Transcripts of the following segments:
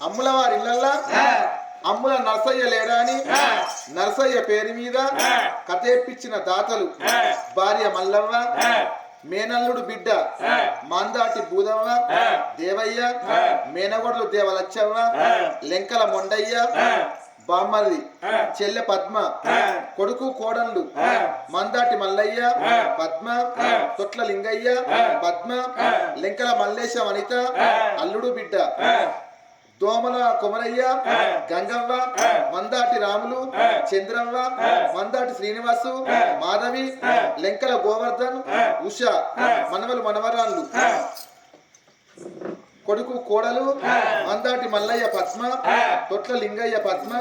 అమ్ముల వారి ఇళ్ళల్లా అమ్ముల నరసయ్య లేడాని నరసయ్య పేరు మీద కథేపించిన దాతలు భార్య మల్లవ్వ, మేనల్లుడు బిడ్డ మందాటి బూదవ్వ, దేవయ్య, మేనగొడలు దేవలచ్చవ్వ, లెంకల మొండయ్య, బామ్మర్ది చెల్లె పద్మ, కొడుకు కోడళ్ళు మందాటి మల్లయ్య, పద్మ, తొట్ల లింగయ్య, పద్మ, లెంకల మల్లేశ వనిత, అల్లుడు బిడ్డ దోమల కొమరయ్య, గంగవ్వ, మందాటి రాములు, చంద్రవ్వ, మందాటి శ్రీనివాసు, మాధవి, లెంకల గోవర్ధన్, ఉష, మనవలు మనవరాళ్ళు, కొడుకు కోడలు మందాటి మల్లయ్య పద్మ, తొట్ల లింగయ్య పద్మ,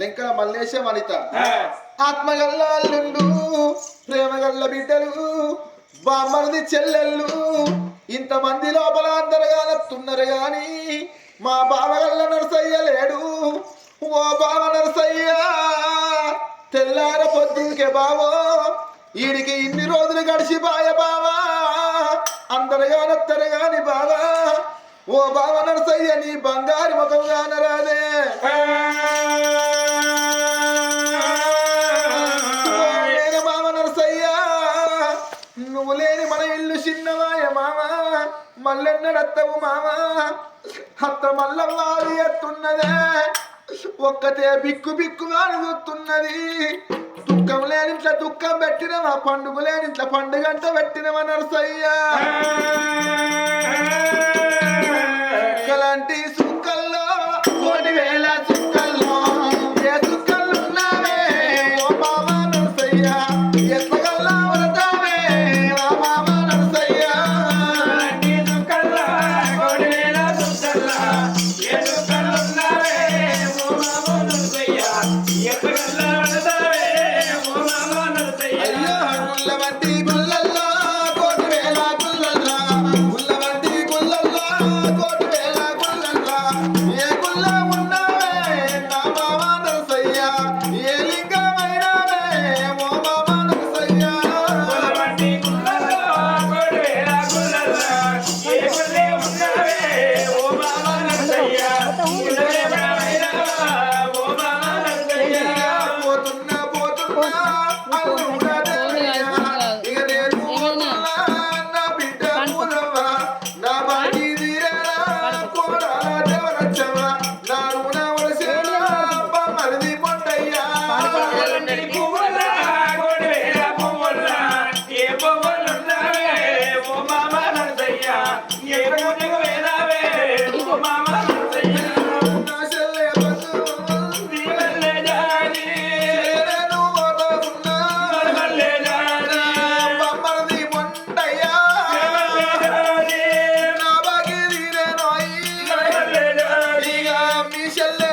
లెంకల మల్లేశ వనిత. ఆత్మగల్ల అల్లుళ్ళు, ప్రేమగల్ల బిడ్డలు, బామ్మర్ది చెల్లెళ్ళు, ఇంతమంది లోపల అందరుగా నత్తున్నారు గాని మా బావగల్ల నరసయ్య లేడు. ఓ బావ నరసయ్య, తెల్లార పొద్దుకే బావో, ఈడికి ఇన్ని రోజులు గడిచిపాయ బావా, అందరుగా నత్తరు గాని బావా. ఓ బావ నరసయ్య, నీ బంగారు ముఖం కానరాదే. నేను బావ నరసయ్య, నువ్వు లేని మన ఇల్లు చిన్నవాయ మామా, మల్లెన్నడత్తవు మామా. అత్త మల్లవ్వాలి ఎత్తున్నదే, ఒక్కతే బిక్కు బిక్కుగా చూస్తున్నది. దుఃఖం లేనింట్లో దుఃఖం పెట్టినవా, పండుగ లేనింట్లో పండుగంట పెట్టినవా నరసయ్య. అలాంటి సుక్కల్లో 1,000 చుక్కల్లో ఏ చుక్కలు ఉన్నావే ఓ బావ నరసయ్య, ఎత్తగల్లా వరదావే ఓ బావ నరసయ్య. Michelle